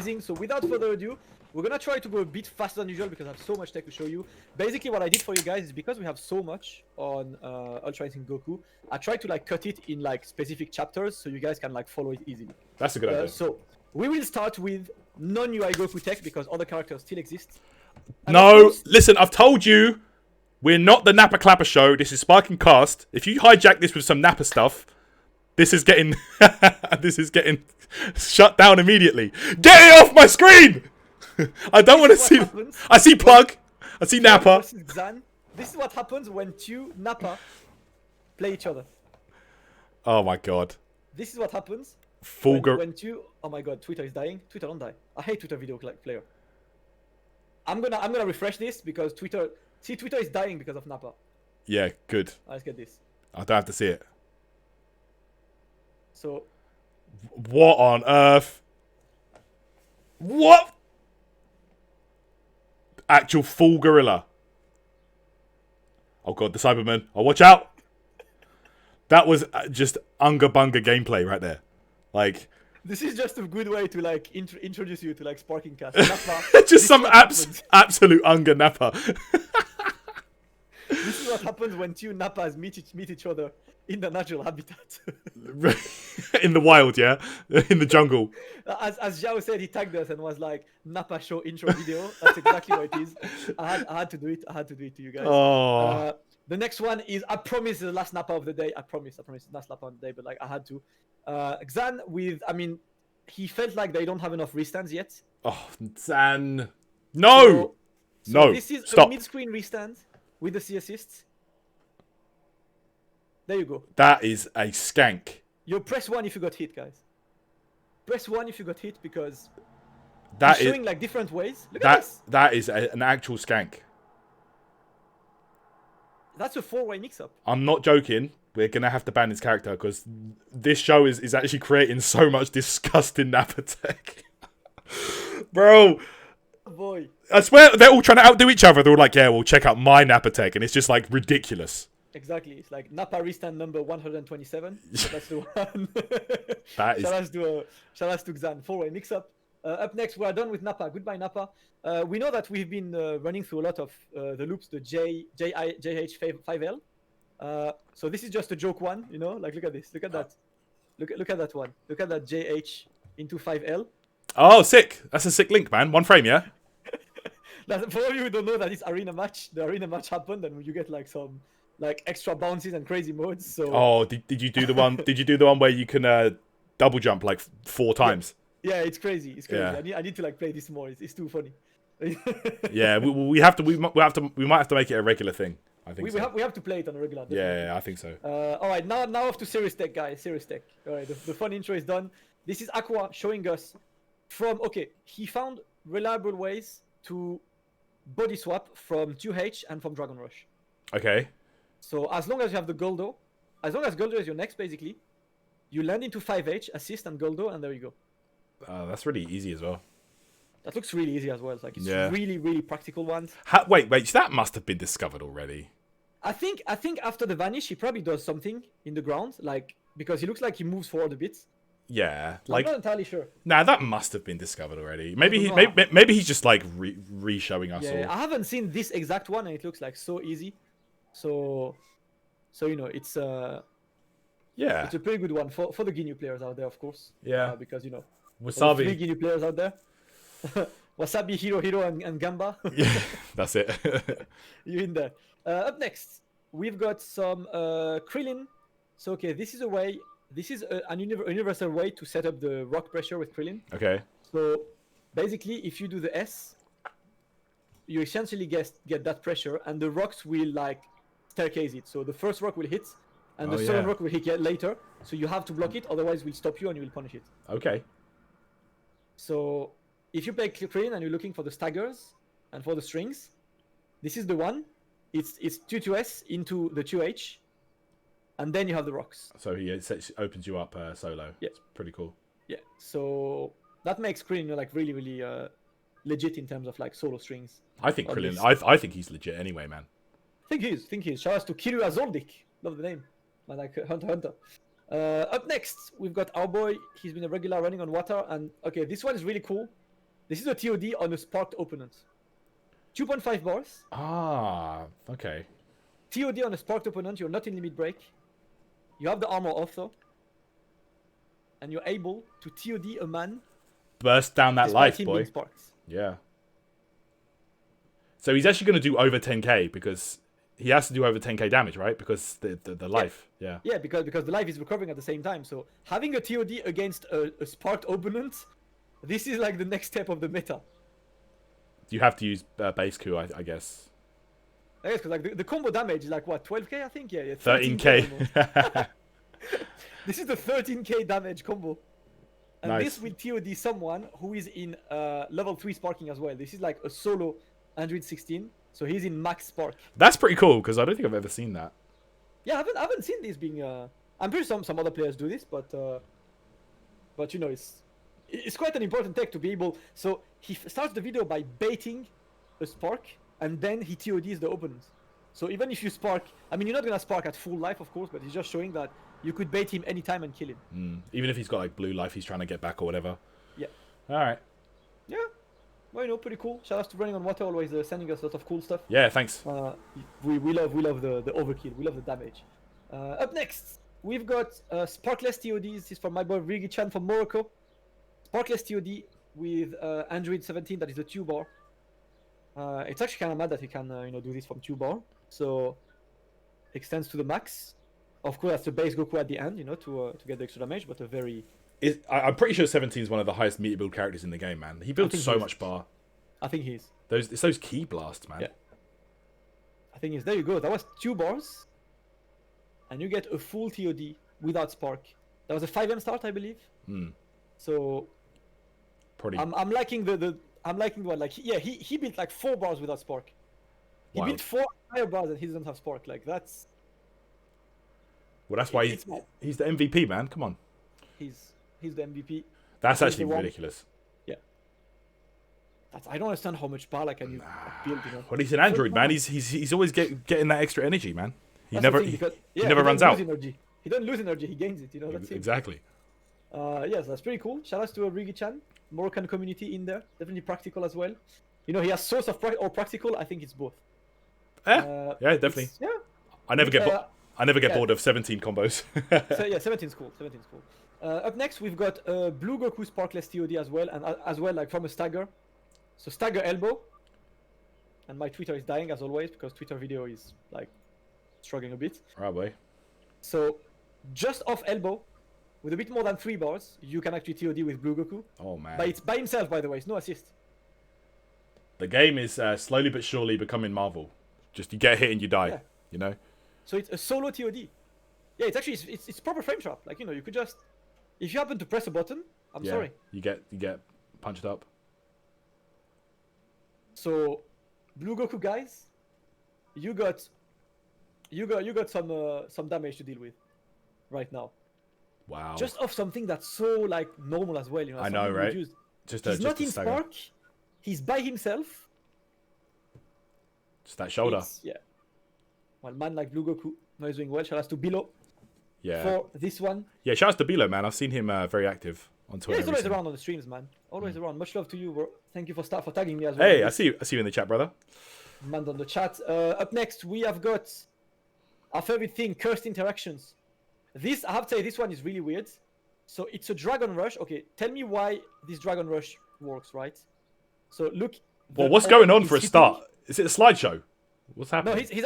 amazing. So without further ado, we're gonna try to go a bit faster than usual because I have so much tech to show you. Basically, what I did for you guys is because we have so much on Ultra Instinct Goku, I tried to like cut it in like specific chapters so you guys can like follow it easily. That's a good idea. So we will start with non-UI Goku tech because other characters still exist. And No, listen, I've told you, we're not the Nappa Clapper show. This is Sparking Cast. If you hijack this with some Nappa stuff, this is getting shut down immediately. Get it off my screen! I don't want to see. I see Plug. I see Nappa. This is what happens when two Nappa play each other. Oh my god. This is what happens when two. Oh my god, Twitter is dying. Twitter, don't die. I hate Twitter video player. I'm gonna refresh this because Twitter is dying because of Nappa. Yeah, good. Let's get this. I don't have to see it. So. What on earth? What? Actual full gorilla. Oh god, the Cyberman. Oh, watch out. That was just unga bunga gameplay right there. Like. This is just a good way to like introduce you to like Sparking Cast. Just some absolute unga Nappa. This is what happens when two Nappas meet each other in the natural habitat. In the wild, yeah? In the jungle. As Zhao said, he tagged us and was like, Nappa show intro video. That's exactly what it is. I had to do it. I had to do it to you guys. Oh. The next one is, I promise, the last Nappa of the day. I promise it's last Nappa of the day, but like I had to. Xan with, I mean, he felt like they don't have enough restands yet. Oh, Xan. No! So this is a mid-screen restand with the C assists. There you go. That is a skank. You press 1 if you got hit, guys. Press 1 if you got hit because that he's showing like different ways. Look at this. That is an actual skank. That's a 4-way mix-up. I'm not joking. We're going to have to ban this character because this show is actually creating so much disgusting Nappa tech. Bro. Oh boy. I swear they're all trying to outdo each other. They're all like, yeah, well, check out my Nappa tech. And it's just like ridiculous. Exactly. It's like Nappa restand number 127. So that's the one. That is... Shout out to Xan. 4-way mix-up. Up next, we are done with Nappa. Goodbye, Nappa. We know that we've been running through a lot of the loops, the JH5L. So this is just a joke one, you know? Like, look at this. Look at that. Look at that one. Look at that JH into 5L. Oh, sick. That's a sick link, man. 1 frame, yeah? For all of you who don't know that it's arena match, the arena match happened and you get like some like extra bounces and crazy modes. So did you do the one did you do the one where you can double jump like 4 times? Yeah, it's crazy. It's crazy. Yeah. I need to like play this more. It's too funny. Yeah, we might have to make it a regular thing. I think we have to play it on a regular. Definitely. Yeah, I think so. All right, now off to serious tech, guys. Serious tech. All right, the fun intro is done. This is Aqua showing us he found reliable ways to body swap from 2H and from Dragon Rush. Okay. So as long as you have the Goldo, as long as Goldo is your next, basically, you land into 5H, assist and Goldo, and there you go. That's really easy as well. That looks really easy as well. It's like it's really, really practical ones. Wait, so that must have been discovered already. I think after the vanish, he probably does something in the ground, like because he looks like he moves forward a bit. Yeah, like I'm not entirely sure. Nah, that must have been discovered already. Maybe he's just like re-showing us. Yeah, I haven't seen this exact one, and it looks like so easy. So you know, it's it's a pretty good one for the Ginyu players out there, of course. Yeah, because you know, Wasabi 3 Ginyu players out there. Wasabi, Hiro, and Gamba. Yeah, that's it. You're in there. Up next, we've got some Krillin. So okay, this is a way. This is a universal way to set up the rock pressure with Krillin. Okay. So basically, if you do the S, you essentially get that pressure, and the rocks will like staircase it. So the first rock will hit, and the second rock will hit later. So you have to block it, otherwise we'll stop you and you will punish it. Okay. So if you play Krillin and you're looking for the staggers and for the strings, this is the one. It's 2-2-S into the 2H. And then you have the rocks. So he opens you up solo. Yeah. It's pretty cool. Yeah. So that makes Krillin like really, really legit in terms of like solo strings. I think Krillin. I think he's legit anyway, man. Think he is. Shout out to Kiryu Azoldik. Love the name. I like Hunter. Up next, we've got our boy. He's been a regular running on water. And okay, this one is really cool This is a TOD on a sparked opponent. 2.5 bars. Ah, okay. TOD on a sparked opponent. You're not in limit break. You have the armor off though. And you're able to TOD a man. Burst down that despite life, him boy. being sparked. Yeah. So he's actually going to do over 10k because he has to do over 10k damage, right? Because the life. Yeah. Yeah, because the life is recovering at the same time. So having a TOD against a sparked opponent, this is like the next step of the meta. You have to use base Q, I guess. I guess because like the combo damage is like what, 12k I think? Yeah, 13k. This is the 13k damage combo. And Nice. this will TOD someone who is in level 3 sparking as well. This is like a solo Android 16. So he's in max spark. That's pretty cool because I don't think I've ever seen that. Yeah, I haven't seen this being I'm pretty sure some other players do this, but you know, it's quite an important tech to be able. So he starts the video by baiting a spark, and then he TODs the opponent. So even if you spark, I mean, you're not gonna spark at full life, of course, but he's just showing that you could bait him anytime and kill him. Even if he's got like blue life, he's trying to get back or whatever. Yeah. All right. Yeah. Well, you know, pretty cool. Shout out to Running on Water, always sending us a lot of cool stuff. Yeah, thanks. We love the overkill. We love the damage. Up next, we've got Sparkless TODs. This is from my boy Rigi-chan from Morocco. Sparkless TOD with Android 17. That is the 2-bar. It's actually kind of mad that he can you know, do this from 2-bar. So extends to the max. Of course, that's the base Goku at the end, you know, to get the extra damage, but a very. I'm pretty sure 17 is one of the highest meter build characters in the game, man. He builds so much bar. I think he is. It's those key blasts, man. Yeah. I think there you go. That was 2 bars. And you get a full TOD without spark. That was a 5M start, I believe. So Probably. I'm liking I'm liking the one, like, yeah, he built like 4 bars without spark. He Wow. built 4 higher bars and he doesn't have spark. Like, that's. Well, that's why he's the MVP, man. Come on. He's the MVP. That's He's actually the one. ridiculous. Yeah. I don't understand how much bar like can you build, you know. Well, he's an android, man. He's always getting that extra energy, man. He That's never the thing, because, he yeah, never runs out. Energy. He doesn't lose energy. He gains it. You know. That's it. Exactly. Yes, that's pretty cool. Shout out to Rigi-chan, Moroccan community in there. Definitely practical as well. You know, he has source of practical. I think it's both. Yeah, definitely. Yeah. I never get bored of 17 combos. So yeah, 17's cool. 17's cool. Up next, we've got Blue Goku Sparkless TOD as well, and as well like from a stagger. So stagger elbow. And my Twitter is dying as always because Twitter video is like struggling a bit. Right, boy. So just off elbow, with a bit more than 3 bars, you can actually TOD with Blue Goku. Oh man. But it's by himself, by the way. It's no assist. The game is slowly but surely becoming Marvel. Just you get hit and you die. Yeah. You know. So it's a solo TOD. Yeah, it's actually it's proper frame trap. Like, you know, you could just, if you happen to press a button, I'm sorry. You get punched up. So Blue Goku guys, you got some damage to deal with right now. Wow. Just off something that's so like normal as well, you know. I know, right? He's not in spark. He's by himself. Just that shoulder. Yeah. Well, man like Blue Goku, no, he's doing well. Shout out to Bilo. Yeah. For this one. Yeah, shout out to Bilo, man. I've seen him very active on Twitter. Yeah, he's always recently. around on the streams, man. Always around. Much love to you, bro. Thank you for tagging me as well. Hey, I see you in the chat, brother. Man on the chat. Up next, we have got our favorite thing, cursed interactions. This, I have to say, this one is really weird. So it's a Dragon Rush. Okay, tell me why this Dragon Rush works, right? So look. Well, what's going on for a start? Is it a slideshow? What's happening? No, he's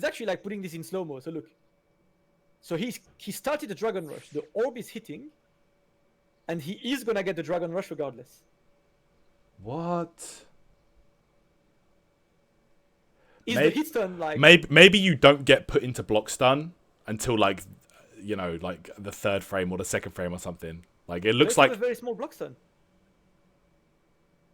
actually like putting this in slow-mo. So look. So he started the Dragon Rush. The orb is hitting. And he is gonna get the Dragon Rush regardless. What? Is the hit stun like... Maybe you don't get put into block stun until like, you know, like the 3rd frame or the 2nd frame or something. Like it looks like a very small block stun.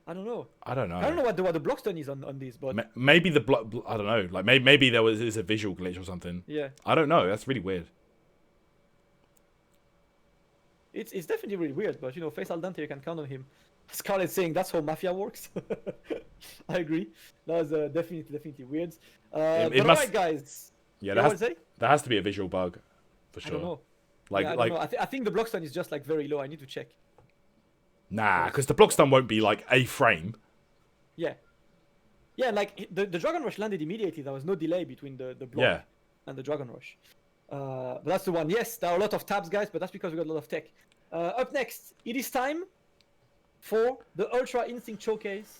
I don't know. I don't know what the block stun is on this, but maybe the block. I don't know. Like maybe there's a visual glitch or something. Yeah. I don't know. That's really weird. It's definitely really weird, but you know, Face Al Dente, you can count on him. Scarlett's saying that's how Mafia works. I agree. That was definitely weird. But alright, guys. Yeah, there has to be a visual bug, for sure. I don't know. Like, I don't know. I think the block stun is just like very low. I need to check. Nah, because the block stun won't be like a frame. Yeah. Yeah, like the Dragon Rush landed immediately. There was no delay between the block Yeah. and the Dragon Rush. But that's the one. Yes, there are a lot of tabs, guys, but that's because we got a lot of tech. Up next, it is time for the Ultra Instinct Showcase.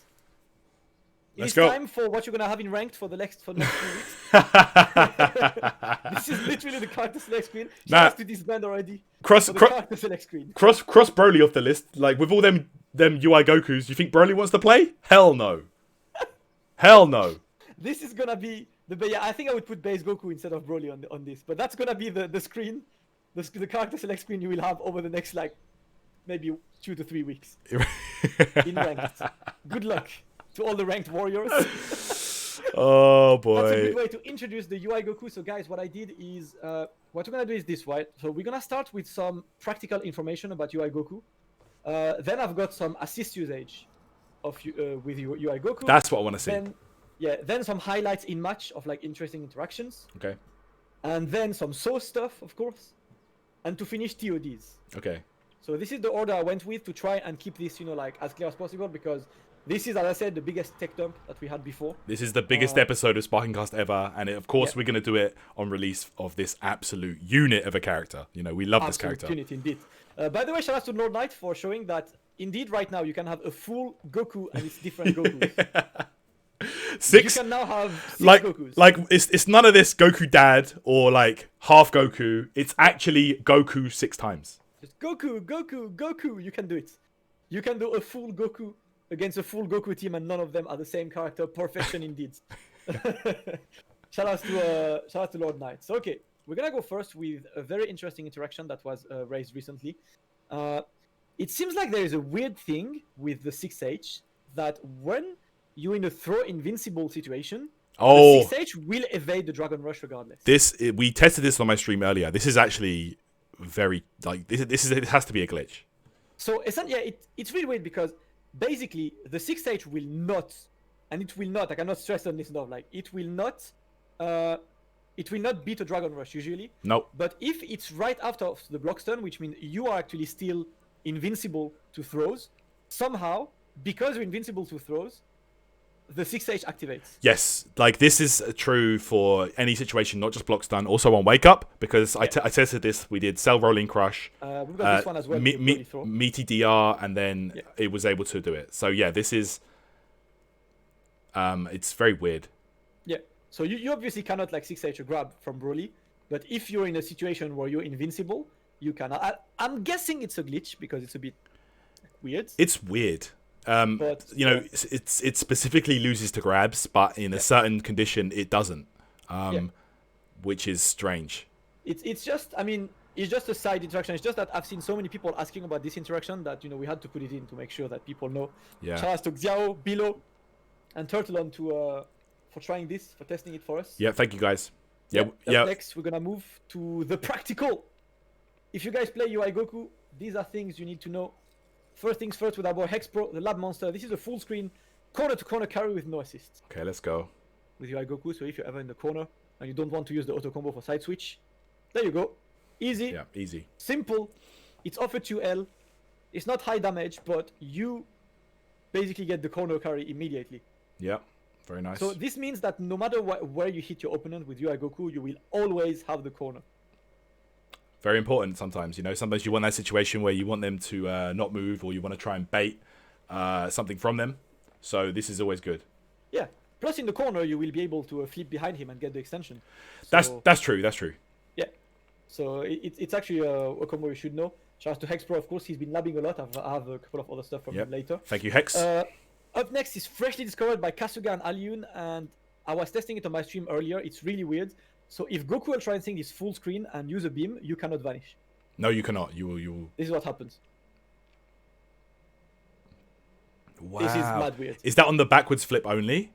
Let's It's go. time for what you're gonna have in ranked for the next 3 weeks. This is literally the character select screen. She Nah. has to disband already. Cross For the character select screen. cross Broly off the list. Like with all them UI Gokus, you think Broly wants to play? Hell no. Hell no. This is gonna be the yeah. I think I would put base Goku instead of Broly on this, but that's gonna be the screen, the character select screen you will have over the next like maybe 2 to 3 weeks in ranked. Good luck to all the ranked warriors. Oh That's a boy. good way to introduce the UI Goku. So guys, what I did is, what we're gonna do is this, right? So we're gonna start with some practical information about UI Goku. Then I've got some assist usage of with UI Goku. That's what I want to see. Then some highlights in match of like interesting interactions. Okay. And then some source stuff, of course. And to finish TODs. Okay. So this is the order I went with to try and keep this, like as clear as possible, because this is, as I said, the biggest tech dump that we had before. This is the biggest episode of Sparking Cast ever, and of course Yeah. we're going to do it on release of this absolute unit of a character. We love this Absolute character. unit, indeed. By the way, shout out to Lord Knight for showing that indeed right now you can have a full Goku and it's different Gokus. Six, You can now have 6 like, Gokus. like it's none of this Goku dad or like half Goku. It's actually Goku 6 times. Just Goku, Goku, Goku. You can do it. You can do a full Goku against a full Goku team, and none of them are the same character. Perfection indeed. shout out to Lord Knight. So okay, we're gonna go first with a very interesting interaction that was raised recently. It seems like there is a weird thing with the 6H that when you're in a throw invincible situation, Oh, the 6H will evade the Dragon Rush regardless. we tested this on my stream earlier. This is actually very like it has to be a glitch. So essentially, yeah, it's really weird because basically the 6H will not, and it will not. I cannot stress on this enough. Like it will not beat a Dragon Rush usually. Nope. But if it's right after the block stun, which means you are actually still invincible to throws, somehow because you're invincible to throws, the 6H activates. Yes, like this is true for any situation, not just block stun. Also on wake up, because I tested this. We did cell rolling crush, We've got this one as well. with Body Throw. meaty DR, and then it was able to do it. So yeah, this is it's very weird. Yeah. So you obviously cannot like 6H a grab from Broly, but if you're in a situation where you're invincible, you can. I'm guessing it's a glitch because it's a bit weird. It's weird. But, it specifically loses to grabs, but in a certain condition it doesn't, which is strange. It's just, I mean, it's just a side interaction. It's just that I've seen so many people asking about this interaction that we had to put it in to make sure that people know. Yeah. Shout out to Xiao, Bilo, and Turtlon for trying this, for testing it for us. Yeah, thank you guys. Up Yeah. next, we're gonna move to the practical. If you guys play UI Goku, these are things you need to know. First things first, with our boy Hex Pro, the Lab Monster. This is a full screen corner to corner carry with no assist Okay, let's go. with UI Goku. So if you're ever in the corner and you don't want to use the auto combo for side switch, there you go. Easy, Yeah, easy. simple. It's offer 2L. It's not high damage, but you basically get the corner carry immediately. Yeah, very nice. So this means that no matter where you hit your opponent with UI Goku, you will always have the corner. Very important sometimes. Sometimes you want that situation where you want them to not move, or you want to try and bait something from them. So this is always good. Yeah. Plus in the corner, you will be able to flip behind him and get the extension. That's So, true. That's true. yeah. So it's actually a combo you should know. Shout out to Hex Pro, of course. He's been labbing a lot. I have a couple of other stuff from him later. Thank you, Hex. Up next is freshly discovered by Kasuga and Alyun, and I was testing it on my stream earlier. It's really weird. So if Goku Ultra Instinct is full screen and use a beam, you cannot vanish. No, you cannot. You will. This is what happens. Wow. This is mad weird. Is that on the backwards flip only?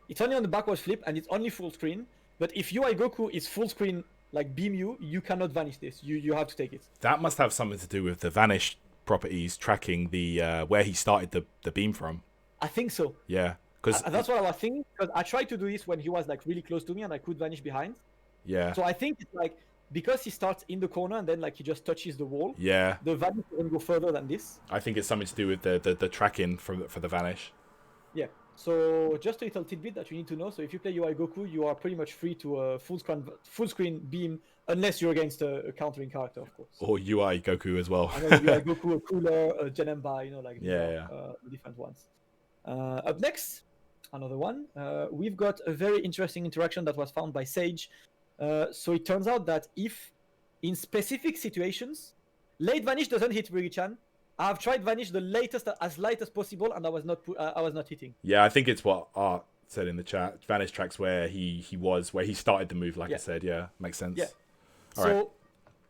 It's only on the backwards flip and it's only full screen. But if UI Goku is full screen, like beam you cannot vanish this. You have to take it. That must have something to do with the vanish properties tracking the where he started the beam from. I think so. Yeah, because That's what I was thinking. Because I tried to do this when he was like really close to me and I could vanish behind. yeah, So I think it's like because he starts in the corner and then like he just touches the wall. Yeah. The vanish doesn't go further than this. I think it's something to do with the tracking for the vanish. Yeah. So just a little tidbit that you need to know. So if you play UI Goku, you are pretty much free to full screen beam unless you're against a countering character, of course. Or UI Goku as well. I know UI Goku, a Cooler, a Janemba, you know, like different ones. Up next, another one. We've got a very interesting interaction that was found by Sage. So it turns out that if in specific situations, late vanish doesn't hit Rigi-chan. I've tried vanish the latest as light as possible, and I was not hitting. Yeah, I think it's what Art said in the chat. Vanish tracks where he started the move, like I said. Yeah, makes sense. Yeah. So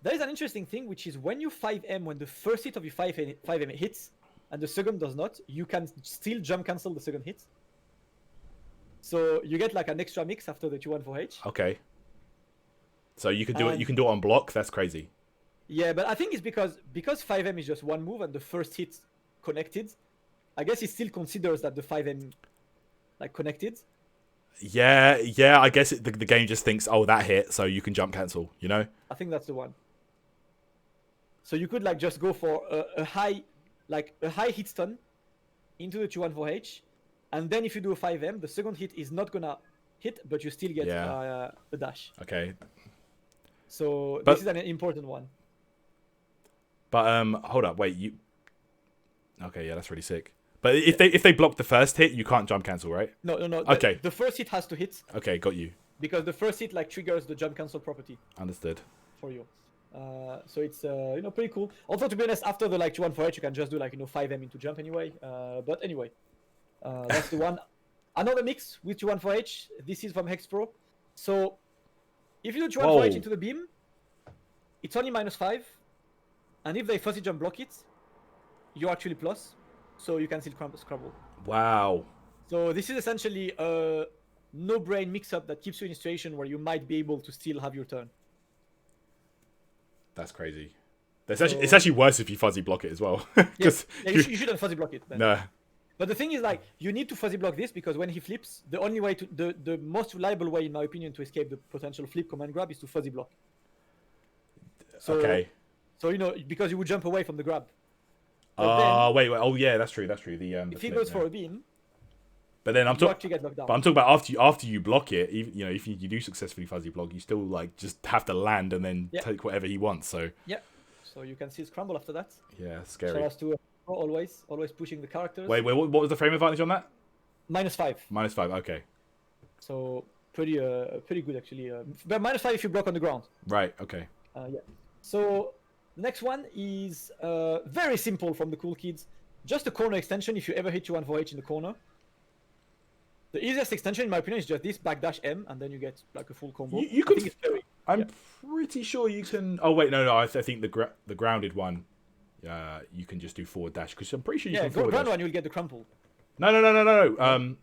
there is an interesting thing, which is when you 5M, when the first hit of your 5M hits, and the second does not, you can still jump cancel the second hit. So you get like an extra mix after the 2-1-4H. Okay. So you can do it. You can do it on block. That's crazy. Yeah, but I think it's because 5M is just one move and the first hit connected. I guess it still considers that the 5M like connected. Yeah. I guess the game just thinks, oh, that hit, so you can jump cancel. You know. I think that's the one. So you could like just go for a high hit stun into the 2-1-4H, and then if you do a 5M, the second hit is not gonna hit, but you still get a dash. Okay. So this is an important one. But hold up, wait, you. Okay, yeah, that's really sick. But if they block the first hit, you can't jump cancel, right? No. Okay. The first hit has to hit. Okay, got you. Because the first hit like triggers the jump cancel property. Understood. For you. So it's pretty cool. Also, to be honest, after the like 2-1-4H, you can just do like 5M into jump anyway. But anyway, that's the one. Another mix with 2-1-4H. This is from Hex Pro. So if you do 2-1-4H into the beam, it's only -5. And if they fuzzy jump block it, you're actually plus. So you can still scramble. Wow. So this is essentially a no-brain mix-up that keeps you in a situation where you might be able to still have your turn. That's crazy. It's actually worse if you fuzzy block it as well. You shouldn't fuzzy block it. Then. No. But the thing is, like, you need to fuzzy block this because when he flips, the only way the most reliable way, in my opinion, to escape the potential flip command grab is to fuzzy block. So, okay. So because you would jump away from the grab. Wait. Oh yeah, that's true. The if he goes for a beam. But then I'm talking. Get knocked down. But I'm talking about after you block it. Even, if you do successfully fuzzy block, you still like just have to land and then take whatever he wants. So. Yeah. So you can still scramble after that. Yeah, scary. So as to always pushing the characters. Wait. What was the frame advantage on that? -5. -5. Okay. So pretty good actually. But -5 if you block on the ground. Right. Okay. Yeah. So the next one is very simple from the cool kids. Just a corner extension if you ever hit 2-1-4H in the corner. The easiest extension, in my opinion, is just this backdash M, and then you get like a full combo. You could. I'm pretty sure you can. Oh wait, no. I think the grounded one, you can just do forward dash because I'm pretty sure you can forward dash. One you'll get the crumple. No.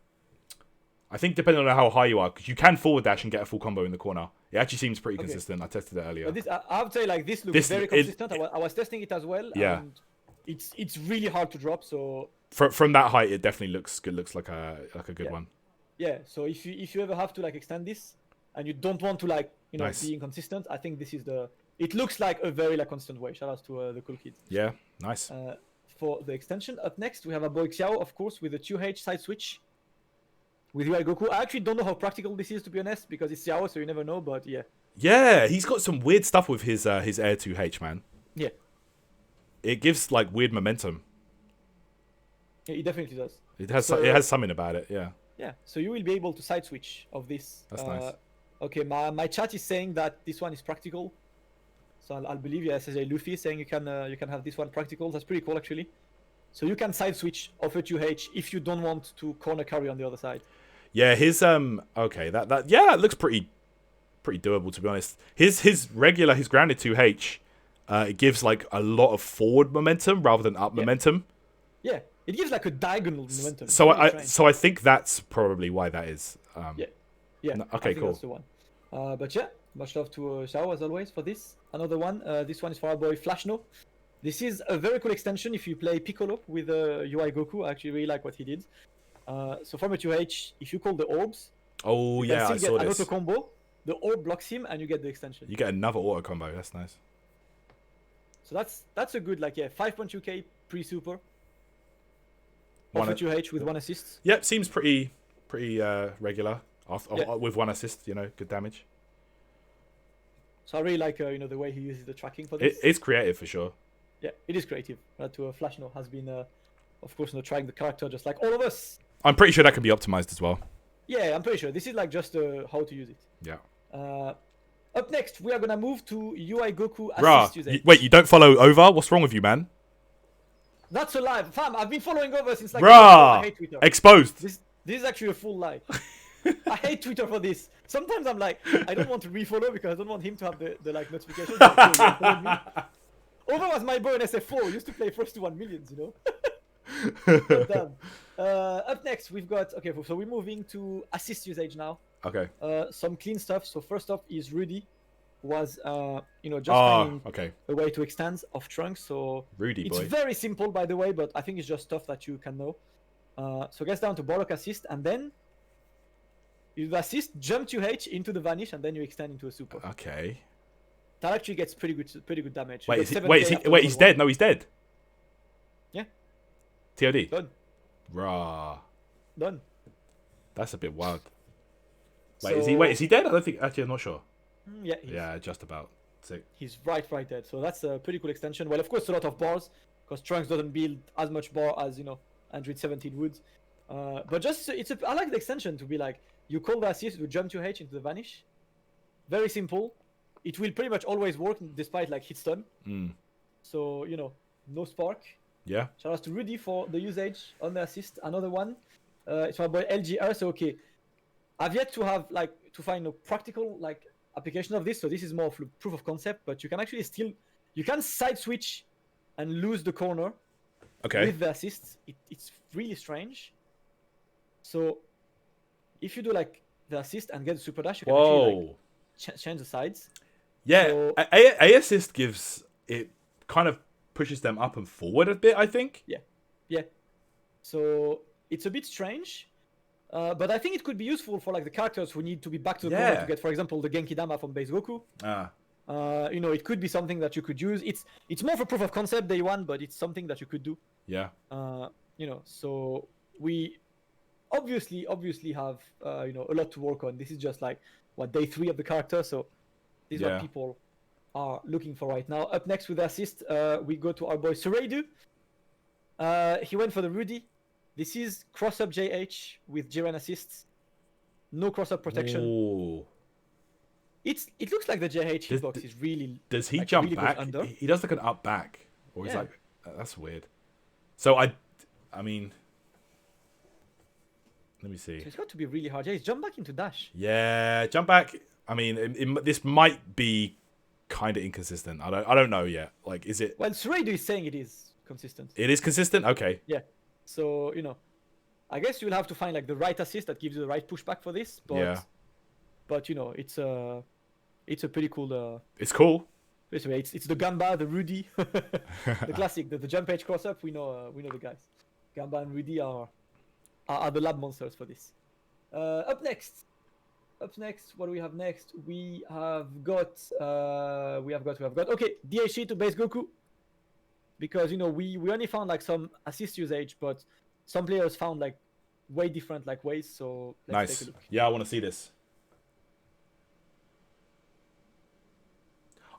I think depending on how high you are, because you can forward dash and get a full combo in the corner. It actually seems pretty consistent. I tested it earlier. But I would say like this looks very consistent. I was testing it as well. Yeah. And it's really hard to drop. So from that height, it definitely looks good. Looks like a good one. Yeah. So if you ever have to like extend this and you don't want to like be inconsistent, I think this is it looks like a very like constant way. Shout out to the cool kids. Yeah. Nice. For the extension, up next we have a boy Xiao, of course, with the 2H side switch. With UI Goku, I actually don't know how practical this is, to be honest, because it's Xiao, so you never know. But yeah. Yeah, he's got some weird stuff with his air 2H, man. Yeah. It gives like weird momentum. Yeah, it definitely does. It has something about it, yeah. Yeah. So you will be able to side switch of this. That's nice. Okay, my chat is saying that this one is practical, so I'll believe you. SJ Luffy saying you can have this one practical. That's pretty cool actually. So you can side switch off a 2H if you don't want to corner carry on the other side. Yeah, his okay, that looks pretty doable, to be honest. His grounded 2H, it gives like a lot of forward momentum rather than up momentum. Yeah, it gives like a diagonal momentum. So I think that's probably why that is. Yeah. Okay, cool. That's the one. But yeah, much love to Xiao as always for this. Another one. This one is for our boy Flashno. This is a very cool extension if you play Piccolo with UI Goku. I actually really like what he did. So from a 2H, if you call the orbs, I saw this. Auto combo, the orb blocks him, and you get the extension. You get another auto combo. That's nice. So that's a good 5.2k pre-super. One Off 2H with 1 assist. Yep, seems pretty regular. With 1 assist, good damage. So I really like the way he uses the tracking for this. It's creative for sure. Yeah, it is creative. To Flash has been of course trying the character just like all of us. I'm pretty sure that can be optimized as well. Yeah, I'm pretty sure this is just how to use it. Yeah. Up next, we are gonna move to UI Goku assist usage. Wait, you don't follow over? What's wrong with you, man? That's a lie, fam. I've been following over since Bruh, I hate Twitter. Exposed. This is actually a full lie. I hate Twitter for this. Sometimes I'm like, I don't want to refollow because I don't want him to have the notifications. Over was my boy in SF4. Used to play first to 1 millions, But damn. Up next, we've got so we're moving to assist usage now. Okay. Some clean stuff. So first up is Rudy, who was just finding a way to extend off trunks. So Rudy it's boy. very simple, by the way, but I think it's just stuff that you can know. So gets down to Bollock assist, and then you assist, jump 2H into the vanish, and then you extend into a super. Okay. That actually gets pretty good damage. Wait, he's dead. No, he's dead. Yeah. TOD. Done. Rah. Done. That's a bit wild. So, is he dead? I don't think. Actually, I'm not sure. Yeah. Yeah, just about. Sick. He's right dead. So that's a pretty cool extension. Well, of course, a lot of bars because Trunks doesn't build as much bar as Android 17 would. But just I like the extension to be like you call the assist to jump 2H into the vanish. Very simple. It will pretty much always work despite hit stun. So no spark. Yeah. Shout out to Rudy for the usage on the assist. Another one. It's my boy LGR. So I've yet to have to find a practical application of this. So this is more of a proof of concept. But you can actually you can side switch and lose the corner. Okay. With the assist, it's really strange. So if you do the assist and get the super dash, you can actually change the sides. Yeah, so, A assist gives it kind of pushes them up and forward a bit, I think. Yeah. So it's a bit strange, but I think it could be useful for the characters who need to be back to the corner to get, for example, the Genki Dama from base Goku. It could be something that you could use. It's more of a proof of concept day one, but it's something that you could do. Yeah. So we obviously have a lot to work on. This is just day 3 of the character, so this is what people are looking for right now. Up next with the assist, we go to our boy Sureidu. He went for the Rudy. This is cross up JH with Jiren assists. No cross up protection. Ooh. It looks like the JH hitbox is really. Does he jump really back? Under. He does an up back, or he's that's weird. So I mean, let me see. So it's got to be really hard. Yeah, he's jump back into dash. Yeah, jump back. I mean, this might be kind of inconsistent. I don't know yet. Is it? Well, Sureidu is saying it is consistent. It is consistent. Okay. Yeah. So I guess you'll have to find the right assist that gives you the right pushback for this. But but it's a pretty cool. It's cool. It's the Gamba, the Rudy, the classic, the jump edge cross up. We know the guys. Gamba and Rudy are the lab monsters for this. Up next, what do we have next? We have got DHC to base Goku, because we only found some assist usage, but some players found way different ways. So let's take a look. Yeah, I want to see this.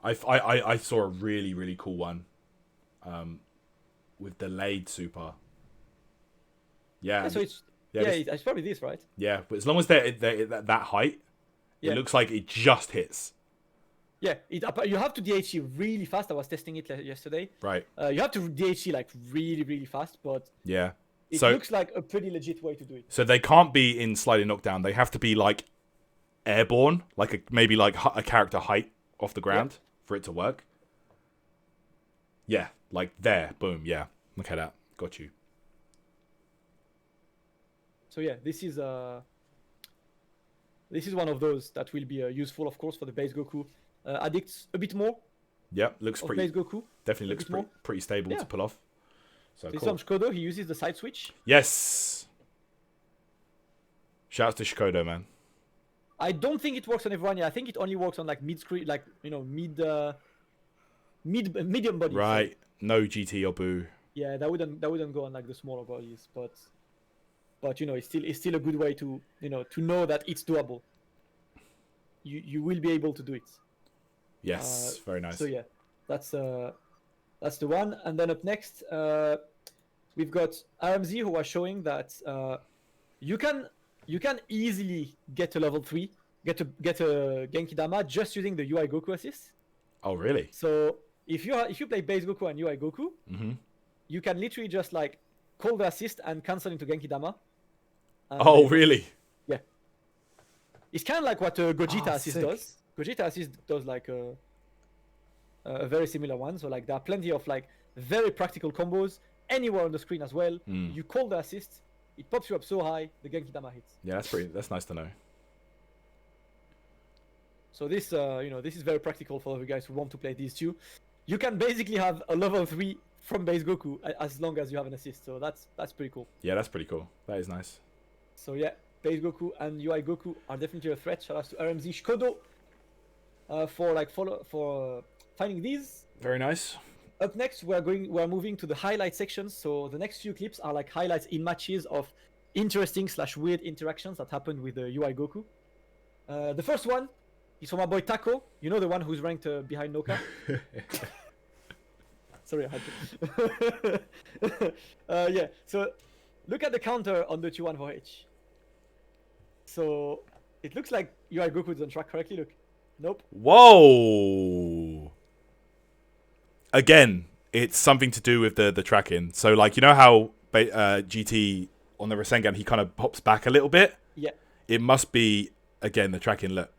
I saw a really, really cool one with delayed super. Yeah. So it's probably this, right? Yeah, but as long as they're at that height, it looks like it just hits. Yeah, you have to DHC really fast. I was testing it yesterday. Right. You have to DHC really, really fast, but it looks like a pretty legit way to do it. So they can't be in sliding knockdown. They have to be airborne, maybe a character height off the ground for it to work. Yeah, there, boom. Yeah, look at that. Got you. So yeah, this is one of those that will be useful, of course, for the base Goku addicts a bit more. Yeah, looks pretty. Base Goku definitely looks pretty stable to pull off. So this cool. one Shikodo, he uses the side switch. Yes. Shouts to Shikodo, man. I don't think it works on everyone. Yeah, I think it only works on like mid screen, like medium bodies. Right. So, No GT or boo. yeah, that wouldn't go on like the smaller bodies, but it's still a good way to to know that it's doable. You will be able to do it. Yes, very nice. So yeah, that's the one. And then up next, we've got RMZ, who are showing that you can easily get a level 3, get a Genki Dama just using the UI Goku assist. Oh, really? So if you play base Goku and UI Goku, you can literally just like call the assist and cancel into Genki Dama. Oh, really? Yeah. It's kind of like what Gogeta assist sick. does. Gogeta assist does like a very similar one. So like there are plenty of like very practical combos anywhere on the screen as well. You call the assist, it pops you up so high, the Genki Dama hits. Yeah, that's nice to know. So this this is very practical for you guys who want to play these two. You can basically have a level 3 from base Goku as long as you have an assist. So that's pretty cool. Yeah, that's pretty cool. That is nice. So yeah, base Goku and UI Goku are definitely a threat. Shout out to RMZ Shkodo for finding these. Very nice. Up next, we're moving to the highlight sections. So the next few clips are like highlights in matches of interesting / weird interactions that happened with the UI Goku. The first one is from my boy Taco. You know, the one who's ranked behind Noka. Sorry, I had to. Yeah. So look at the counter on the 2-1-4H. So it looks like UI Goku is on track correctly. Look. Nope. Whoa. Again, it's something to do with the tracking. So, like, you know how GT on the Rasengan, he kind of pops back a little bit? Yeah. It must be, again, the tracking. Look.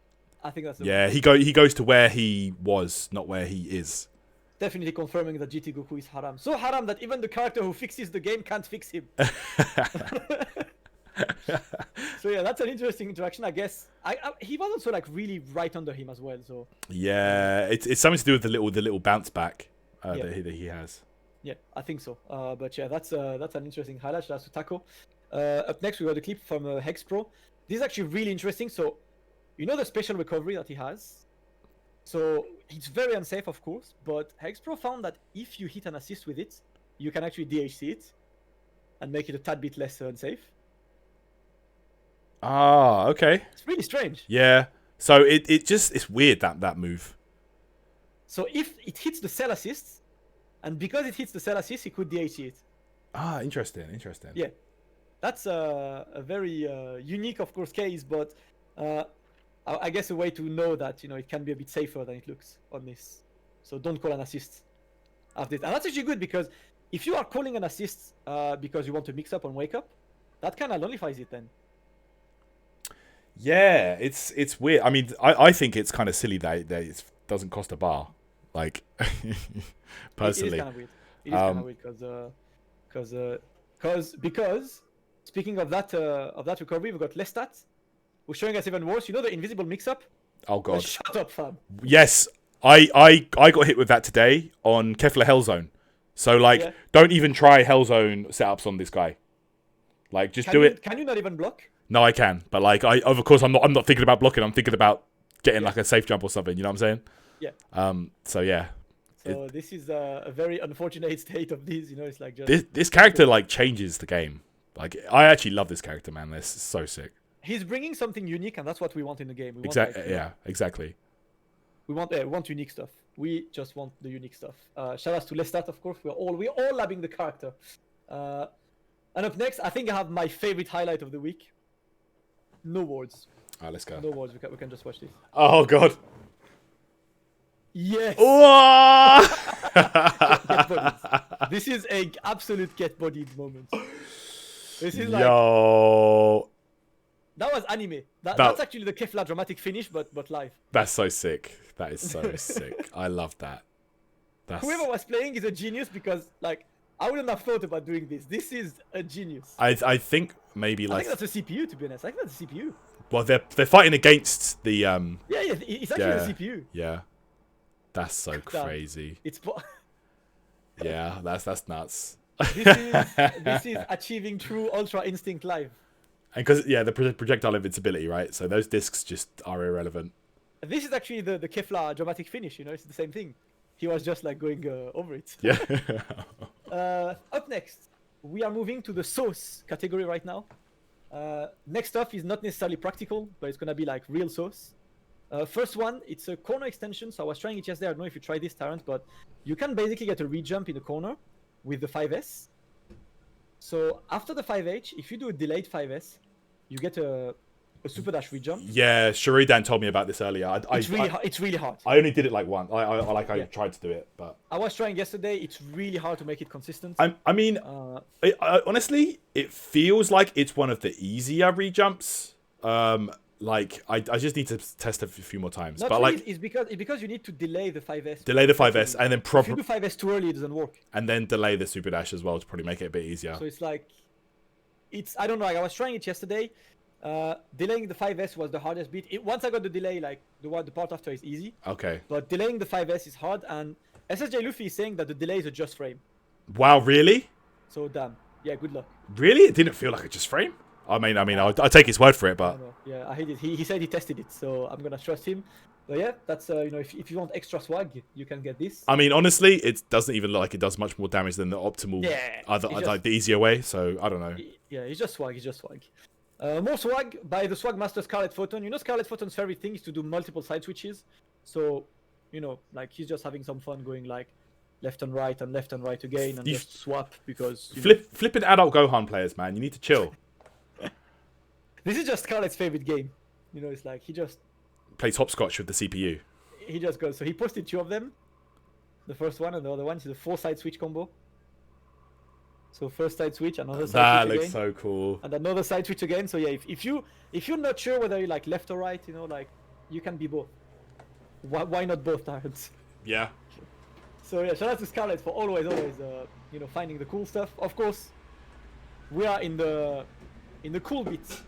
I think that's the yeah, he goes to where he was, not where he is. Definitely confirming that GT Goku is haram. So haram that even the character who fixes the game can't fix him. So yeah, that's an interesting interaction, I guess. He was also like really right under him as well. So yeah, it's something to do with the little bounce back that he has. Yeah, I think so. But yeah, that's an interesting highlight. That's to Taco. Up next, we got a clip from Hex Pro. This is actually really interesting. So you know the special recovery that he has. So it's very unsafe, of course. But Hex Pro found that if you hit an assist with it, you can actually DHC it and make it a tad bit less unsafe. Ah, okay. It's really strange. Yeah. So it's weird that move. So if it hits the cell assist, and because it hits the cell assist, it could DHC it. Ah, interesting. Yeah, that's a very unique, of course, case, but I guess a way to know that it can be a bit safer than it looks on this. So don't call an assist after it, and that's actually good because if you are calling an assist because you want to mix up on wake up, that kind of nullifies it then. Yeah, it's weird. I mean, I think it's kind of silly that it doesn't cost a bar. Like, personally, it is kind of weird. It is kind of weird because speaking of that recovery, we've got Lestat, who's showing us even worse. You know the invisible mix-up? Oh god! Shut up, fam. Yes, I got hit with that today on Kefla Hellzone. So like, don't even try Hellzone setups on this guy. Like, just do it. Can you not even block? No, I can, but like, of course, I'm not thinking about blocking. I'm thinking about getting like a safe jump or something. You know what I'm saying? Yeah. So yeah. So this is a very unfortunate state of this. It's like just this character like changes the game. Like, I actually love this character, man. This is so sick. He's bringing something unique, and that's what we want in the game. Exactly. Yeah. Exactly. We want unique stuff. We just want the unique stuff. Shout out to Lestat, of course. We're all loving the character. And up next, I think I have my favorite highlight of the week. No words. Alright, let's go. No words. We can just watch this. Oh god. Yes. This is a absolute get bodied moment. This is like. Yo. That was anime. That's actually the Kefla dramatic finish, but live. That's so sick. That is so sick. I love that. Whoever was playing is a genius because like I wouldn't have thought about doing this. This is a genius. I think maybe like. I think that's a CPU, to be honest. I think that's a CPU. Well, they're fighting against the Yeah, it's actually a CPU. Yeah. That's so crazy. It's. Yeah, that's nuts. This is achieving true Ultra Instinct live. And because the projectile invincibility, right? So those discs just are irrelevant. This is actually the Kefla dramatic finish. It's the same thing. He was just like going over it. Yeah. Up next, we are moving to the sauce category right now. Next stuff is not necessarily practical, but it's gonna be like real sauce. First one, it's a corner extension. So I was trying it yesterday. I don't know if you tried this, Tyrant, but you can basically get a re-jump in the corner with the 5S. So after the 5H, if you do a delayed 5S, you get a super dash re-jump. Yeah, Shuridan told me about this earlier. It's really hard. I only did it like once. I tried to do it, but I was trying yesterday. It's really hard to make it consistent. I mean, honestly, it feels like it's one of the easier re-jumps. Like I just need to test it a few more times. Not but really, like it's because you need to delay the 5S. Delay the 5S and then if you do 5S too early, it doesn't work. And then delay the super dash as well to probably make it a bit easier. So it's like, I don't know. Like I was trying it yesterday. Delaying the 5S was the hardest bit. Once I got the delay, like the part after is easy. Okay. But delaying the 5S is hard, and SSJ Luffy is saying that the delay is a just frame. Wow, really? So damn. Yeah, good luck. Really? It didn't feel like a just frame? I mean, I'll take his word for it, but yeah, I hate it. He said he tested it, so I'm gonna trust him. But yeah, that's if you want extra swag, you can get this. I mean, honestly, it doesn't even look like it does much more damage than the optimal, like the easier way. So I don't know. Yeah, it's just swag. It's just swag. More swag by the swag master Scarlet Photon. Scarlet Photon's favorite thing is to do multiple side switches. So, like he's just having some fun going like left and right again and just swap because flipping adult Gohan players, man. You need to chill. This is just Scarlet's favorite game. It's like he just plays hopscotch with the CPU. He just goes. So he posted 2 of them. The first one and the other one is a 4-side switch combo. So first side switch, another side switch again. That looks so cool. And another side switch again. So yeah, if you're not sure whether you like left or right, like you can be both. Why not both Tyrants? Yeah. So yeah, shout out to Scarlet for always finding the cool stuff. Of course, we are in the cool bits.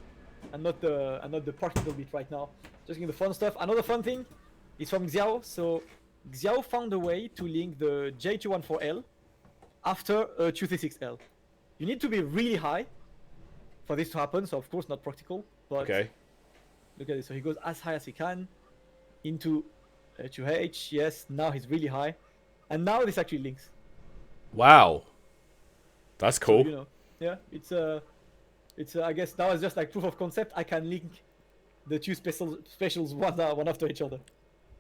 And not the practical bit right now. Just in the fun stuff. Another fun thing is from Xiao. So Xiao found a way to link the J214L after a 236L. You need to be really high for this to happen. So of course not practical. But okay. Look at this. So he goes as high as he can into 2H. Yes, now he's really high, and now this actually links. Wow, that's cool. So, yeah, it's I guess now it's just like proof of concept. I can link the 2 specials one after each other.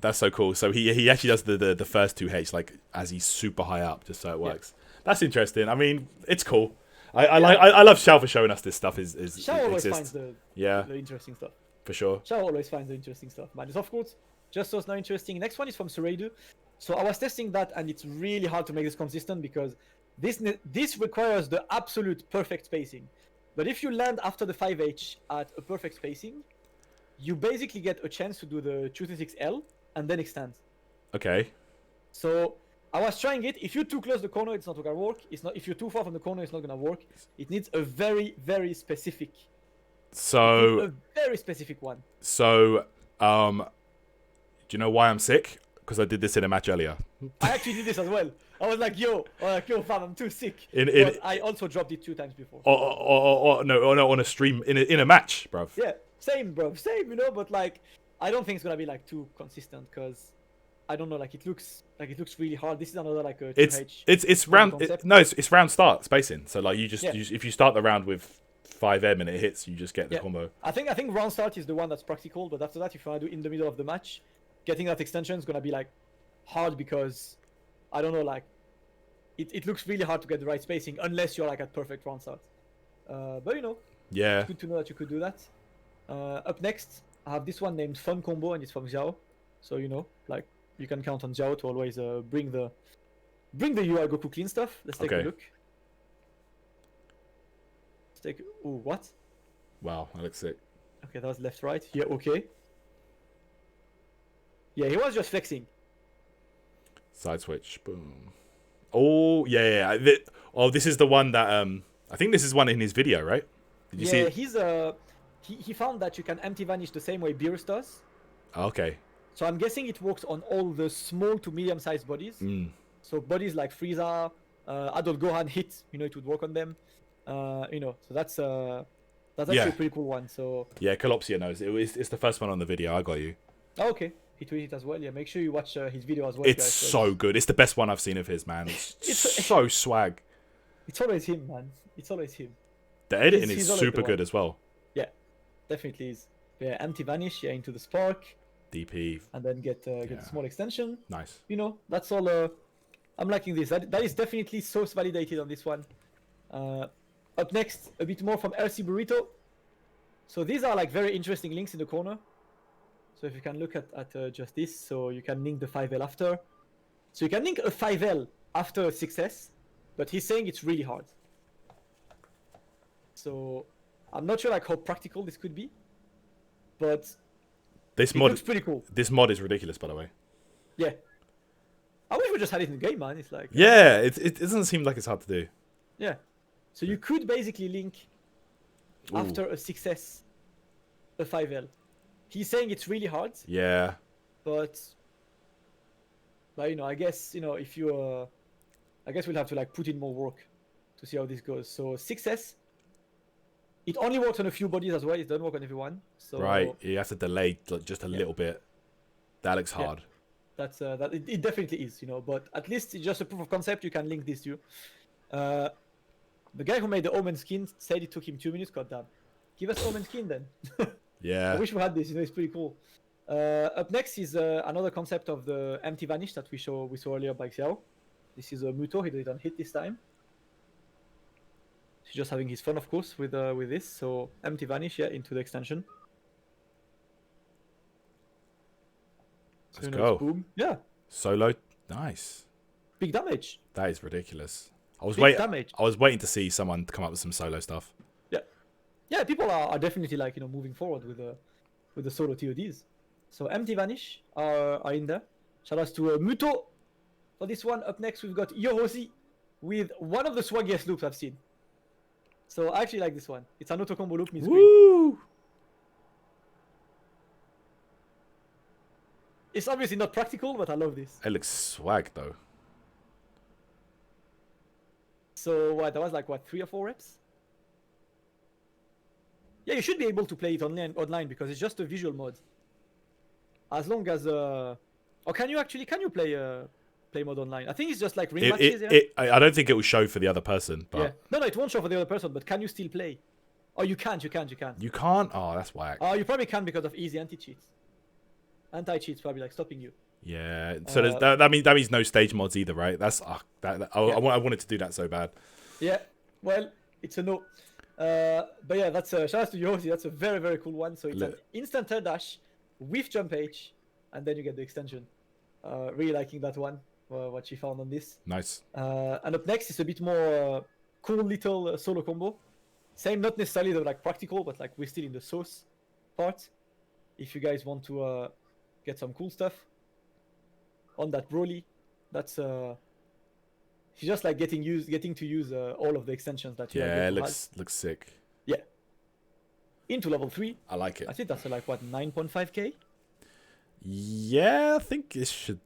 That's so cool. So he actually does the first 2H like as he's super high up, just so it works. Yeah. That's interesting. I mean, it's cool. I love Xiao for showing us this stuff. Xiao always finds the interesting stuff. For sure. Xiao always finds the interesting stuff. Man, it's of course just so it's not interesting. Next one is from Sureidu. So I was testing that, and it's really hard to make this consistent because this requires the absolute perfect spacing. But if you land after the 5H at a perfect spacing, you basically get a chance to do the 236L and then extend. Okay. So I was trying it. If you're too close to the corner, it's not gonna work. If you're too far from the corner, it's not gonna work. It needs a very, very specific. So a very specific one. So, do you know why I'm sick? Because I did this in a match earlier. I actually did this as well. I was like, yo, fam, I'm too sick. But I also dropped it 2 times before. No, on a stream in a match, bruv. Yeah, same, bro, same. But like, I don't think it's gonna be like too consistent because I don't know. Like, it looks really hard. This is another like a 2H. It's round. It's round start spacing. So like, if you start the round with 5M and it hits, you just get the combo. I think round start is the one that's practical. But after that, if you want to do in the middle of the match, getting that extension is gonna be like hard because I don't know, like it looks really hard to get the right spacing unless you're like at perfect round start. But yeah, it's good to know that you could do that. Up next, I have this one named Fun Combo, and it's from Xiao. So like you can count on Xiao to always bring the UI Goku clean stuff. Let's take a look. Let's take. Ooh, what? Wow, that looks sick. Okay, that was left right. Yeah, okay. Yeah, he was just flexing. Side switch, boom. Oh yeah. This is the one that I think this is one in his video, right? Did you see it? He found that you can empty vanish the same way Beerus does. Okay. So I'm guessing it works on all the small to medium sized bodies. So bodies like Frieza, Adult Gohan hit, it would work on them. So that's That's actually a pretty cool one. So yeah, Colopsia knows it's the first one on the video. I got you. oh, okay, he tweeted it as well. Yeah, make sure you watch his video as well. It's guys, so good. It's the best one I've seen of his, man. It's so swag. It's always him, man. It's always him. The editing He's is always super the good one. as well. Yeah, definitely is. Yeah, anti-vanish, yeah, into the spark, DP, and then get a small extension. nice. You know, that's all. I'm liking this. That is definitely source validated on this one. Up next, a bit more from RC Burrito. So these are like very interesting links in the corner. So if you can look at just this, so you can link the 5L after. So you can link a 5L after a 6S, but he's saying it's really hard. So I'm not sure like how practical this could be, but This it mod looks pretty cool. This mod is ridiculous, by the way. Yeah. I wish we just had it in the game, man. It's like Yeah, it doesn't seem like it's hard to do. yeah. So you could basically link after a 6S a 5L. He's saying it's really hard, Yeah. but you know, I guess you know if you I guess we'll have to like put in more work to see how this goes. So 6S, it only works on a few bodies as well. It doesn't work on everyone. So Right. You have to delay like, just a little bit. That looks hard. that's it definitely is, you know. But at least it's just a proof of concept. You can link this to. The guy who made the Omen skin said it took him 2 minutes. God damn. Give us Omen skin then. Yeah. I wish we had this. You know, it's pretty cool. Up next is another concept of the empty vanish that we saw earlier by Xiao. This is a Muto. He didn't hit this time. He's just having his fun, of course, with this. So empty vanish, yeah, into the extension. So, Let's you know, go. boom. Yeah. Solo. Nice. Big damage. That is ridiculous. I was Big damage. I was waiting to see someone come up with some solo stuff. Yeah, people are definitely like, you know, moving forward with the solo TODs. So empty vanish are in there. Shout outs to Muto for this one. Up next we've got Yorosi with one of the swaggiest loops I've seen. So I actually like this one. It's an auto combo loop mid screen. Woo! It's obviously not practical, but I love this. It looks swag though. So what? That was like what, 3 or 4 reps? Yeah, you should be able to play it online because it's just a visual mod. As long as or can you play mod online? I think it's just like ring matches. I don't think it will show for the other person. But Yeah. No, it won't show for the other person. But can you still play? Oh, you can't. You can't. you can't. Oh, that's whack. Oh, you probably can because of easy anti-cheats. Anti-cheats probably like stopping you. Yeah. So that means no stage mods either, right? That's I wanted to do that so bad. Yeah. Well, it's a no. But yeah, that's shout out to Yosi. That's a very, very cool one. So it's an instant third dash with jump H, and then you get the extension. Really liking that one. What she found on this. Nice. And up next is a bit more cool little solo combo. Same, not necessarily the like practical, but like we're still in the source part. If you guys want to get some cool stuff on that Broly, that's he's just like getting to use all of the extensions that you Yeah, it looks sick. Yeah. Into level 3. I like it. I think that's like what, 9.5k? Yeah, I think it should.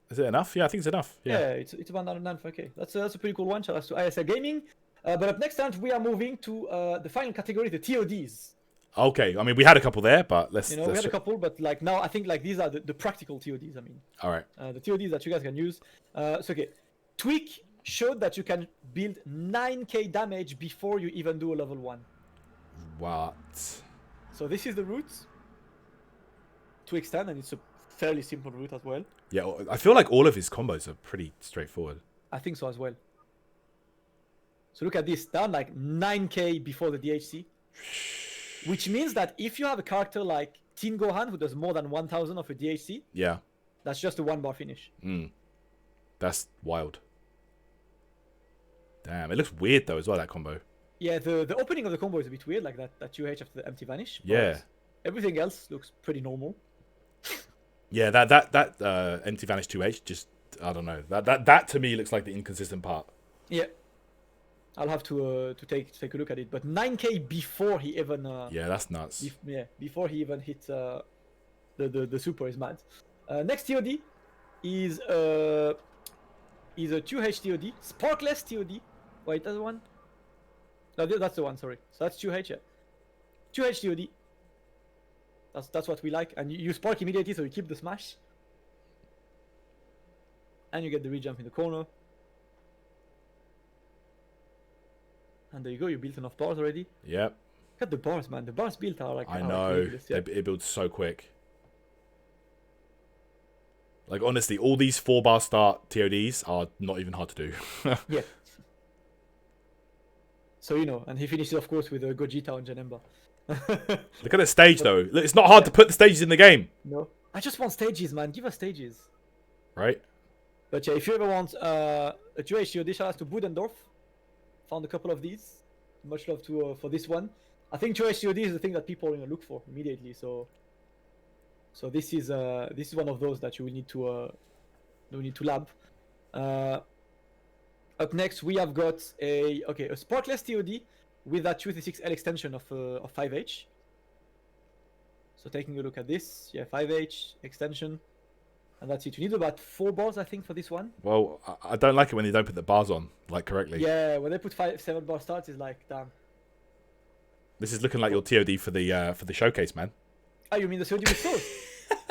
Is it enough? Yeah, I think it's enough. Yeah, it's about 9.5k. That's a pretty cool one. Shout out to ISL Gaming. But up next time we are moving to the final category, the TODs. Okay, I mean we had a couple there, but let's. You know, we had a couple, but like now I think like these are the practical TODs. I mean. All right. The TODs that you guys can use. So okay, Tweak showed that you can build 9k damage before you even do a level 1. What? So this is the route to extend, and it's a fairly simple route as well. Yeah, I feel like all of his combos are pretty straightforward. I think so as well. So look at this, down like 9k before the DHC. Which means that if you have a character like Teen Gohan who does more than 1000 of a DHC, yeah, that's just a 1-bar finish. That's wild. Damn, it looks weird though as well, that combo. Yeah, the opening of the combo is a bit weird, like that 2H after the empty vanish. Yeah. Everything else looks pretty normal. Yeah, that empty vanish 2H just, I don't know. That to me looks like the inconsistent part. Yeah. I'll have to take a look at it. But 9k before he even yeah, that's nuts. Before he even hit the super is mad. Next TOD is a 2H TOD, Sparkless TOD. Wait, that's one. No, that's the one. Sorry. So that's 2H. Yeah. 2H TOD. That's what we like, and you spark immediately, so you keep the smash, and you get the re-jump in the corner. And there you go. You built enough bars already. Yep. Look at the bars, man. The bars built are like. I know. Ridiculous, yeah. It builds so quick. Like, honestly, all these 4-bar start TODs are not even hard to do. Yeah. So, you know, and he finishes, of course, with a Gogeta on Janemba. Look at the stage, though. It's not hard to put the stages in the game. No. I just want stages, man. Give us stages. Right? But yeah, if you ever want a 2H TOD, shout out to Budendorf. Found a couple of these. Much love to for this one. I think 2H TOD is the thing that people look for immediately. So this is one of those that you will need to lab. Up next, we have got a Sparkless TOD with that 236L extension of 5H. So taking a look at this, yeah, 5H extension, and that's it. You need about 4 bars, I think, for this one. Well, I don't like it when they don't put the bars on, like, correctly. Yeah, when they put 7 bar starts, it's like, damn. This is looking like your TOD for the showcase, man. Oh, you mean the TOD with sauce?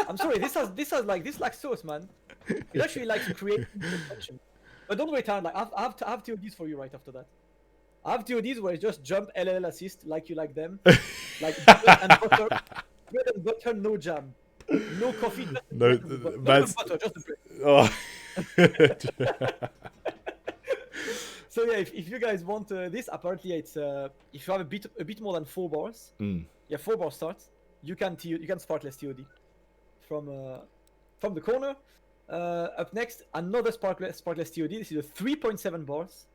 I'm sorry, this lacks sauce, man. It actually likes to create tension. But don't wait, like I have TODs for you right after that. I have TODs where it's just jump LLL assist like you like them, like bread and butter, no jam, no coffee, just no, just butter, just the bread. Oh. So yeah, if you guys want this, apparently it's if you have a bit more than 4 bars, yeah, 4 bar start, you can Sparkless TOD from the corner. Up next, another Sparkless TOD. This is a 3.7 bars.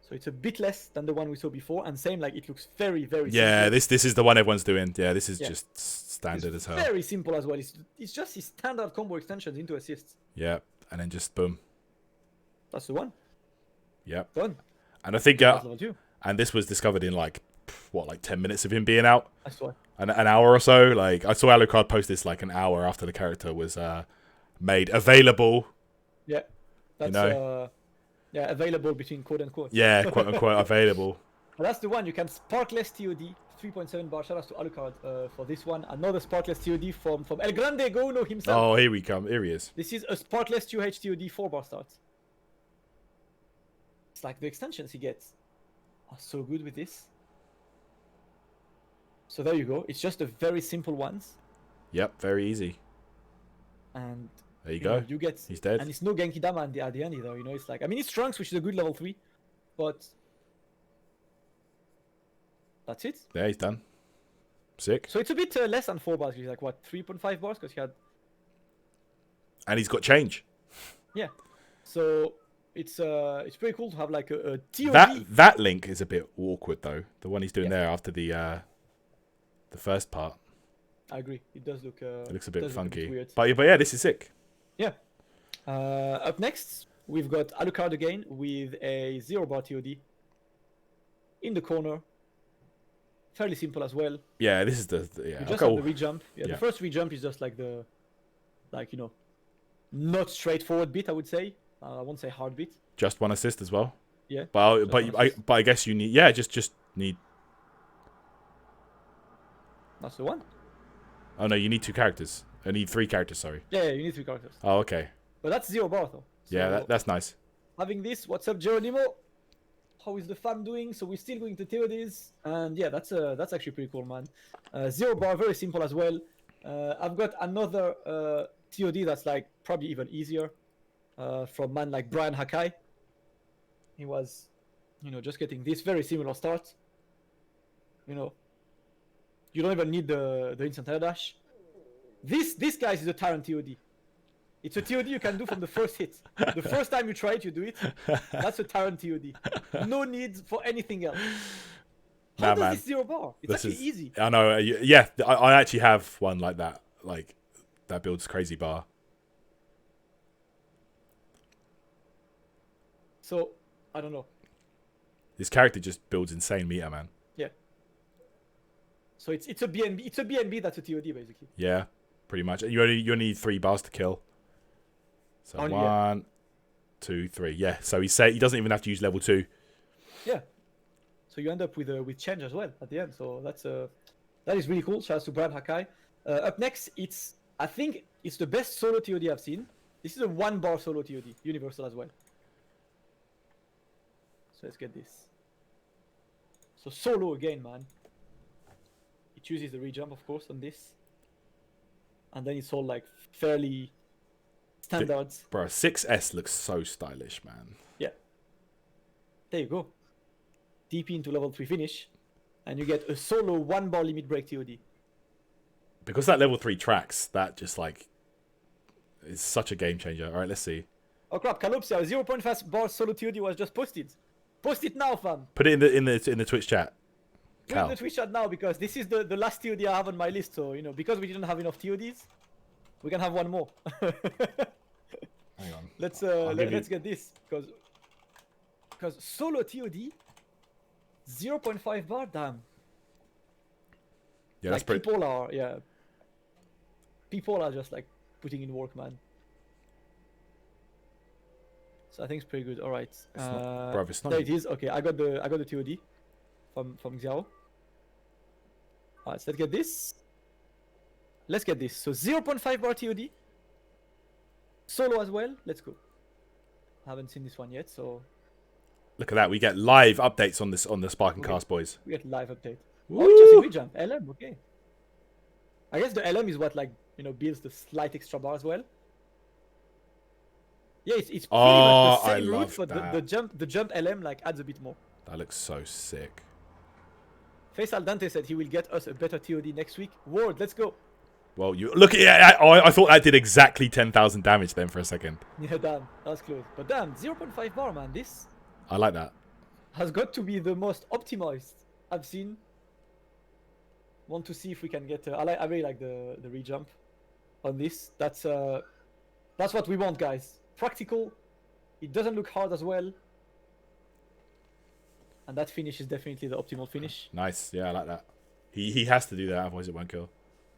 So it's a bit less than the one we saw before, and same, like, it looks very, very yeah, simple. this is the one everyone's doing. Yeah, this is just standard as hell. Very simple as well. It's just his standard combo extensions into assists. Yeah, and then just boom. That's the one. Yep. Done. And I think That's level 2. and this was discovered in like 10 minutes of him being out. That's why. An hour or so. Like, I saw Alucard post this like an hour after the character was made available. Yeah. That's available between quote unquote. Yeah, quote unquote available. Well, that's the one. You can Sparkless TOD 3.7 bar. Shout out to Alucard for this one. Another Sparkless TOD from El Grande Gono himself. Oh, here we come. Here he is. This is a Sparkless 2H TOD 4 bar start. It's like the extensions he gets are so good with this. So there you go. It's just a very simple ones. Yep, very easy. And there you go. You get, he's dead. And it's no Genki Dama at the end either. You know, it's like, I mean, it's Trunks, which is a good level 3, but that's it. Yeah, he's done. Sick. So it's a bit less than 4 bars. He's like, what, 3.5 bars? Because he had. And he's got change. Yeah. So it's pretty cool to have like a TOD. That link is a bit awkward though. The one he's doing there after the first part. I agree. It does look. It looks a bit funky. Weird. But yeah, this is sick. Yeah. Up next, we've got Alucard again with a 0 bar TOD in the corner. Fairly simple as well. Yeah, this is the You just have the re-jump. Yeah, the first re-jump is just like the, not straightforward bit, I would say. I won't say hard bit. Just 1 assist as well. Yeah. But I guess you need just need. That's the one. Oh no, you need 2 characters. I need 3 characters. Sorry. Yeah, you need 3 characters. Oh, okay. But that's 0 bar though. So yeah, that's nice. Having this, what's up, Geronimo? How is the fam doing? So we're still going to TODs, and yeah, that's actually pretty cool, man. 0 bar, very simple as well. I've got another TOD that's like probably even easier from man like Brian Hakai. He was, just getting this very similar start. You don't even need the instant air dash. This guys is a Tyrant TOD. It's a TOD you can do from the first hit. The first time you try it, you do it. That's a Tyrant TOD. No need for anything else. How does this 0 bar? It's actually easy. I know. Yeah, I actually have one like that. Like, that builds crazy bar. So, I don't know. This character just builds insane meter, man. Yeah. So it's a BNB. It's a BNB that's a TOD basically. Yeah, pretty much. You only need 3 bars to kill. So 1, 2, 3. Yeah. So he doesn't even have to use level 2. Yeah. So you end up with change as well at the end. So that is really cool. Shout out to Brad Hakai. Up next, I think it's the best solo TOD I've seen. This is a 1-bar solo TOD, universal as well. So let's get this. So solo again, man. It chooses the rejump, of course, on this. And then it's all like fairly standards. Bro, 6S looks so stylish, man. Yeah. There you go. DP into level 3 finish. And you get a solo 1-bar limit break TOD. Because that level 3 tracks, that just like is such a game changer. All right, let's see. Oh crap, Calopsia, 0.5 bar solo TOD was just posted. Post it now, fam. Put it in the Twitch chat. Put it in the Twitch chat now, because this is the last TOD I have on my list. So, because we didn't have enough TODs, we can have one more. Hang on. Let's get this, because solo TOD 0.5 bar, damn. Yeah, like that's pretty. People are just like putting in work, man. So I think it's pretty good. All right, It's not. there it is. Okay, I got the TOD from Xiao. All right, so let's get this. So 0.5 bar TOD, solo as well. Let's go. I haven't seen this one yet, so Look at that. We get live updates on the Sparking Cast, boys. we get live update. Woo! Oh, just a rejump. LM, okay. I guess the LM is what builds the slight extra bar as well. Yeah, it's pretty much the same route, but the jump LM like adds a bit more. That looks so sick. Faisal Dante said he will get us a better TOD next week. Word, let's go. Well, you look at I thought that did exactly 10,000 damage then for a second. Yeah, damn, that was close. But damn, 0.5 bar, man. This I like that. has got to be the most optimized I've seen. Want to see if we can get. I really like the rejump on this. That's what we want, guys. Practical. It doesn't look hard as well. And that finish is definitely the optimal finish. Nice. Yeah, I like that. He has to do that, otherwise it won't kill.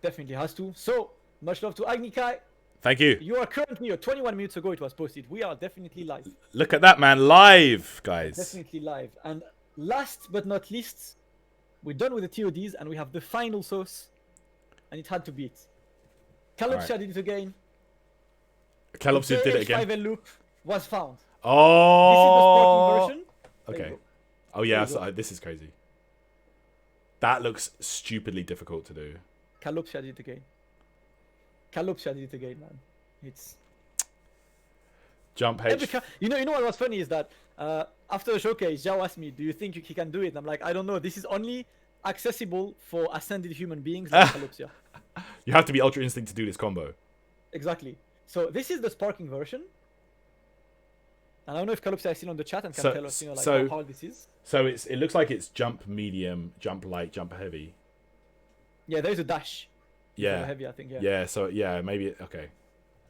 Definitely has to. So, much love to Agnikai. Thank you. You are currently 21 minutes ago it was posted. We are definitely live. Look at that, man. Live, guys. Definitely live. And last but not least, we're done with the TODs and we have the final sauce. And it had to be it. Calopsia did it again. Calopsia did it again. 5L loop was found. Oh. This is the Sparking version. Okay. Oh yeah, this is crazy. That looks stupidly difficult to do. Calopsia did it again. Calopsia did it again, man. It's jump H. You know what was funny is that after the showcase, Zhao asked me, "Do you think he can do it?" And I'm like, "I don't know. This is only accessible for ascended human beings like Calopsia." You have to be Ultra Instinct to do this combo. Exactly. So this is the Sparking version. And I don't know if Calopsia is still on the chat and can tell us, how hard this is. So it looks like it's jump medium, jump light, jump heavy. Yeah, there is a dash. Yeah. Heavy, I think. Yeah. Yeah. So yeah, maybe okay.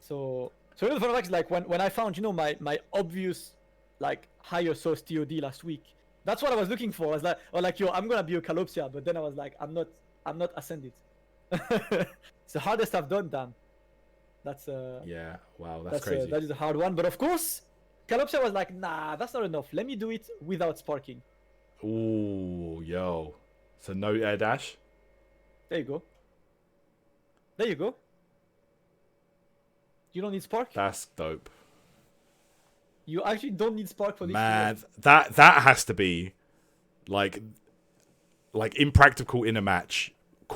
So the fun fact is like when I found my obvious like higher source TOD last week, that's what I was looking for. I was like, yo, I'm gonna be a Calopsia, but then I was like, I'm not ascended. It's the hardest I've done, Dan. That's yeah. Wow, that's crazy. That is a hard one, but of course, Calopsia was like, nah, that's not enough. Let me do it without sparking. Ooh, yo. So no air dash. There you go. There you go. You don't need spark. That's dope. You actually don't need spark for this. Man, that has to be like impractical in a match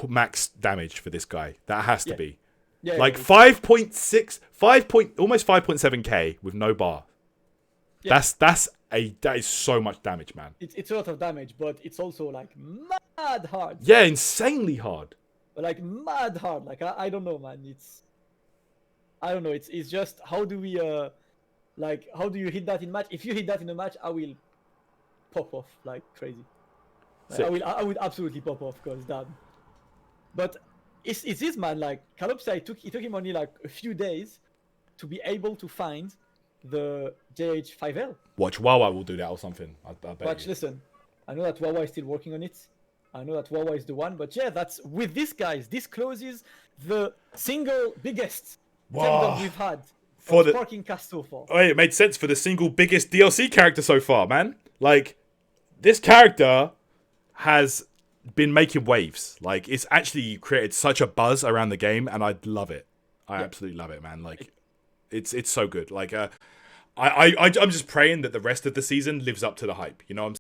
max damage for this guy. That has to be. Yeah, like 5.6 almost 5.7k with no bar. Yeah. That is so much damage, man. It's a lot of damage, but it's also like mad hard. Yeah, insanely hard. But like mad hard. Like I don't know, man. I don't know. It's just how do we how do you hit that in match? If you hit that in a match, I will pop off like crazy. Like, I would absolutely pop off because that. But it's this, man. Like Calopsia, it took him only like a few days to be able to find the JH5L. Watch Wawa will do that or something. I bet. Watch, listen. I know that Wawa is still working on it. I know that Wawa is the one, but yeah, that's with this, guys. This closes the single biggest tandem we've had for the Sparking cast so far. Oh, it made sense for the single biggest DLC character so far, man. Like this character has been making waves. Like, it's actually created such a buzz around the game, and I love it. I absolutely love it, man. Like, it's so good. Like, I'm just praying that the rest of the season lives up to the hype. You know what I'm